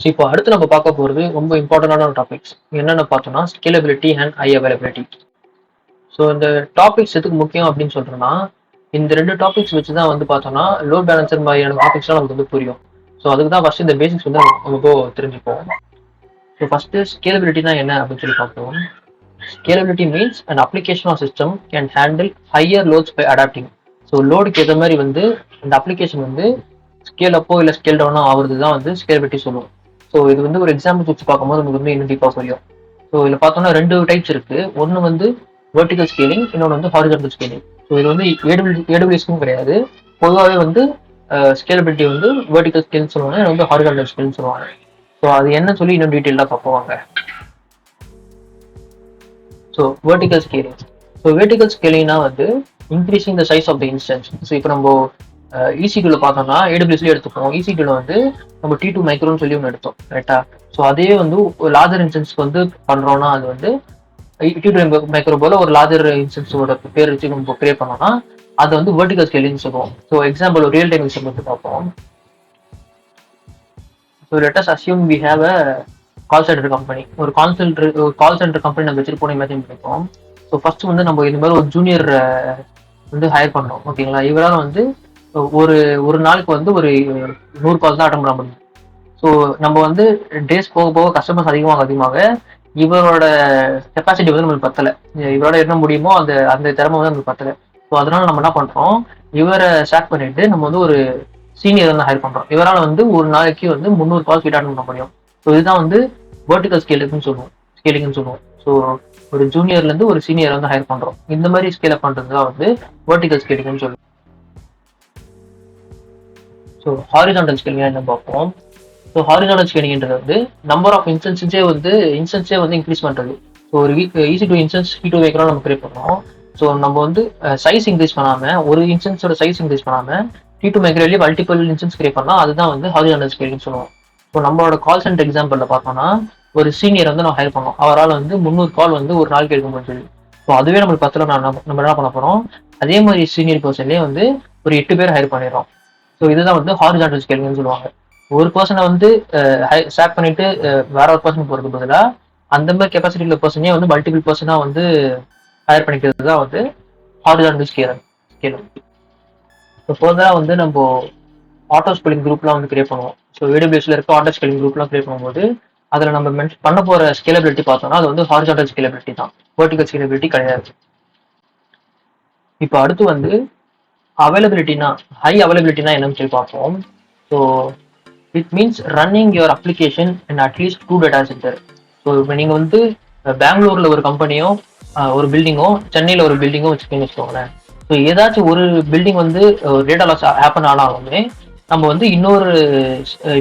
இப்போ அடுத்து நம்ம பார்க்க போகிறது ரொம்ப இம்பார்ட்டண்டான ஒரு டாபிக்ஸ் என்னென்ன பார்த்தோம்னா scalability and high availability. So இந்த டாபிக்ஸ் எதுக்கு முக்கியம் அப்படின்னு சொல்றோம்னா இந்த ரெண்டு டாபிக்ஸ் வச்சு தான் வந்து பார்த்தோம்னா லோட் பேலன்சர் மாதிரியான டாபிக்ஸ்லாம் நமக்கு வந்து புரியும். ஸோ அதுக்கு தான் ஃபர்ஸ்ட் இந்த பேசிக்ஸ் வந்து ரொம்ப தெரிஞ்சுப்போம். ஸோ ஃபர்ஸ்ட் ஸ்கேலபிலிட்டினா என்ன அப்படின்னு சொல்லி பார்ப்போம். Scalability means an application or system can handle higher loads by adapting. So லோடுக்கு ஏற்ற மாதிரி வந்து இந்த அப்ளிகேஷன் வந்து ஸ்கேல் அப்போ இல்லை ஸ்கேல் டவுனோ ஆகுறது தான் வந்து ஸ்கேலபிலிட்டி சொல்லுவோம். ஸோ இது வந்து ஒரு எக்ஸாம்பிள் வச்சு பார்க்கும்போது நமக்கு வந்து இன்னும் டீப்பாக புரியும். ஸோ இதில் பார்த்தோம்னா ரெண்டு டைப்ஸ் இருக்கு. ஒன்று வந்து வெர்டிகல் ஸ்கேலிங், இன்னொன்று வந்து ஹாரிசான்டல் ஸ்கேலிங். ஸோ இது வந்து ஏடபிள்யூஎஸ்க்கும் கிடையாது. பொதுவாகவே வந்து ஸ்கேலபிலிட்டி வந்து வெர்டிகல் ஸ்கேல்னு சொல்லுவாங்க, இது வந்து ஹாரிசான்டல் ஸ்கேல்னு சொல்லுவாங்க. ஸோ அது என்ன சொல்லி இன்னும் டீட்டெயிலாக பார்ப்போம். So vertical scaling. So vertical ஸ்கேலிங்னா வந்து increasing the size of the instance. So இப்போ நம்ம EC2ல பார்த்தோம்னா ஏடபிள்யூஎஸ்லேயே எடுத்துப்போம். EC2ல வந்து நம்ம T2 மைக்ரோன்னு சொல்லி ஒன்று எடுத்தோம், ரைட்டா? ஸோ அதே வந்து லார்ஜர் இன்ஸ்டன்ஸ்க்கு வந்து பண்ணுறோம்னா அது வந்து T2 மைக்ரோ போல ஒரு லார்ஜர் இன்ஸ்டன்ஸோட பேர் வச்சு நம்ம கிரியேட் பண்ணோம்னா அது வந்து வெர்டிகல் ஸ்கேலிங் சொல்லுவோம். ஸோ எக்ஸாம்பிள் ஒரு ரியல் டைம் எக்ஸாம்பிள் பார்ப்போம். So let us assume we have a call centre company. ஒரு கால் சென்டர் கம்பெனி நம்ம வச்சிருப்போம் இமேஜின் பண்ணிப்போம். ஸோ ஃபர்ஸ்ட் வந்து நம்ம இது மாதிரி ஒரு ஜூனியர் வந்து ஹையர் பண்ணோம், ஓகேங்களா? இவரால் வந்து ஒரு நாளுக்கு வந்து ஒரு 100 கால் தான் அட்டன் பண்ண முடியும். ஸோ நம்ம வந்து டேஸ் போக போக கஸ்டமர்ஸ் அதிகமாக இவரோட கெப்பாசிட்டி வந்து நம்மளுக்கு பத்தலை. இவரோட என்ன முடியுமோ அந்த திறமை வந்து நம்மளுக்கு பத்தலை. ஸோ அதனால நம்ம என்ன பண்றோம், இவரை ஸ்டார்ட் பண்ணிட்டு நம்ம வந்து ஒரு சீனியர் வந்து ஹையர் பண்றோம். இவரால் வந்து ஒரு நாளைக்கு வந்து 300 கால்ஸ் கிட்ட அட்டன் பண்ண முடியும். ஸோ இதுதான் வந்து வெர்டிகல் ஸ்கேலிங்னு சொல்லுவோம். ஸோ ஒரு ஜூனியர்ல இருந்து ஒரு சீனியர் வந்து ஹையர் பண்றோம். இந்த மாதிரி ஸ்கேல் அப் பண்றது தான் வந்து வெர்டிகல் ஸ்கேலிங்னு சொல்லுவோம். ஸோ ஹாரிசான்டல் ஸ்கேலிங் என்ன பார்ப்போம். ஸோ ஹாரிசான்டல் ஸ்கேலிங்ன்றது வந்து நம்பர் ஆஃப் இன்ஸ்டன்ஸே வந்து இன்க்ரீஸ் பண்றது. ஸோ ஒரு EC2 இன்ஸ்டன்ஸ் T2 வைக்கிறோம் நம்ம கிரியேட் பண்ணோம். ஸோ நம்ம வந்து சைஸ் இன்க்ரீஸ் பண்ணாம, ஒரு இன்ஸ்டன்ஸோட சைஸ் இன்க்ரீஸ் பண்ணாம T2 மைக்ரோலயே மல்டிபிள் இன்ஸ்டன்ஸ் கிரியேட் பண்ணா அதுதான் வந்து ஹாரிசான்டல் ஸ்கேலிங் சொல்லுவோம். ஸோ நம்மளோட கால் சென்டர் எக்ஸாம்பிள்ல பார்த்தோம்னா ஒரு சீனியர் வந்து நம்ம ஹையர் பண்ணோம். அவரால் வந்து 300 கால் வந்து ஒரு நாளைக்கு எடுக்க முடியும். ஸோ அதுவே நம்மளுக்கு பத்துல நம்ம என்ன பண்ண போறோம், அதே மாதிரி சீனியர் பர்சன்லேயே வந்து ஒரு 8 பேர் ஹையர் பண்ணிடுறோம். ஸோ இதுதான் வந்து ஹாரிசான்டல் ஸ்கேலிங்னு சொல்லுவாங்க. ஒரு பர்சனை வந்து ஸ்டார்ட் பண்ணிட்டு வேற ஒரு பர்சன் போறதுக்கு பதிலாக அந்த மாதிரி கெப்பாசிட்டி உள்ள பர்சனே வந்து மல்டிபிள் பர்சனா வந்து ஹையர் பண்ணிக்கிறது தான் வந்து ஹாரிசான்டல் ஸ்கேலிங். ஸோ ஃபர்தரா வந்து நம்ம ஆட்டோ ஸ்கேலிங் குரூப்லாம் வந்து கிரியேட் பண்ணுவோம். ஸோ AWSல இருக்க ஆட்டோ ஸ்கேலிங் குரூப்லாம் கிரியேட் பண்ணும்போது அதில் நம்ம பண்ண போற ஸ்கேலபிலிட்டி பார்த்தோம்னா அது வந்து ஹாரிசான்டல் ஸ்கேலபிலிட்டி தான், வெர்டிகல் ஸ்கேலபிலிட்டி கிடையாது. இப்போ அடுத்து வந்து அவைலபிலிட்டினா, ஹை அவைலபிலிட்டினா என்னன்னு சொல்லி பார்ப்போம். So it means running your application in at least 2 data centre. So இப்போ நீங்கள் வந்து பெங்களூர்ல ஒரு கம்பெனியோ ஒரு பில்டிங்கோ சென்னையில் ஒரு பில்டிங்கோ வச்சுக்கோங்கன்னு வச்சுக்கோங்களேன். ஸோ ஏதாச்சும் ஒரு பில்டிங் வந்து டேட்டா லாஸ் ஹேப்பன் ஆனாலுமே நம்ம வந்து இன்னொரு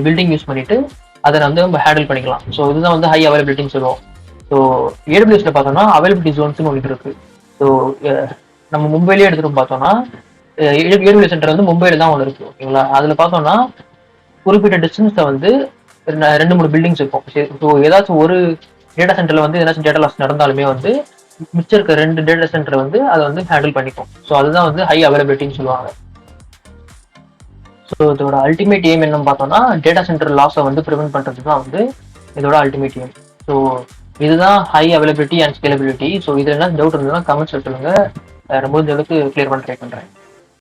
பில்டிங் யூஸ் பண்ணிட்டு அதை வந்து நம்ம ஹேண்டில் பண்ணிக்கலாம். ஸோ இதுதான் வந்து ஹை அவைலபிலிட்டின்னு சொல்லுவோம். ஸோ AWSல பார்த்தோம்னா அவைலபிலிட்டி ஜோன்ஸ்னு ஒன்று இருக்கு. ஸோ நம்ம மும்பையிலேயே எடுத்துட்டு பார்த்தோம்னா AWS சென்டர் வந்து மும்பையில தான் ஒன்று இருக்கு, ஓகேங்களா? அதில் பார்த்தோம்னா குறிப்பிட்ட டிஸ்டன்ஸ்ல வந்து 2-3 பில்டிங்ஸ் இருக்கும். ஸோ ஏதாச்சும் ஒரு டேட்டா சென்டர்ல வந்து ஏதாச்சும் டேட்டா லாஸ் நடந்தாலுமே வந்து மிச்சம் இருக்க 2 டேட்டா சென்டர் வந்து அதை வந்து ஹேண்டில் பண்ணிக்கும். ஸோ அதுதான் வந்து ஹை அவைலபிலிட்டின்னு சொல்லுவாங்க. ஸோ இதோட அல்டிமேட் எய்ம் என்னன்னு பார்த்தோம்னா டேட்டா சென்டர் லாஸை வந்து ப்ரிவென்ட் பண்றது தான் வந்து இதோட அல்டிமேட் எய்ம். ஸோ இதுதான் high availability and scalability. So இதுல என்ன டவுட் இருந்ததுன்னா கமெண்ட்ஸ்ல சொல்லுங்க, முடிஞ்ச அளவுக்கு கிளியர் பண்ண ட்ரை பண்றேன்.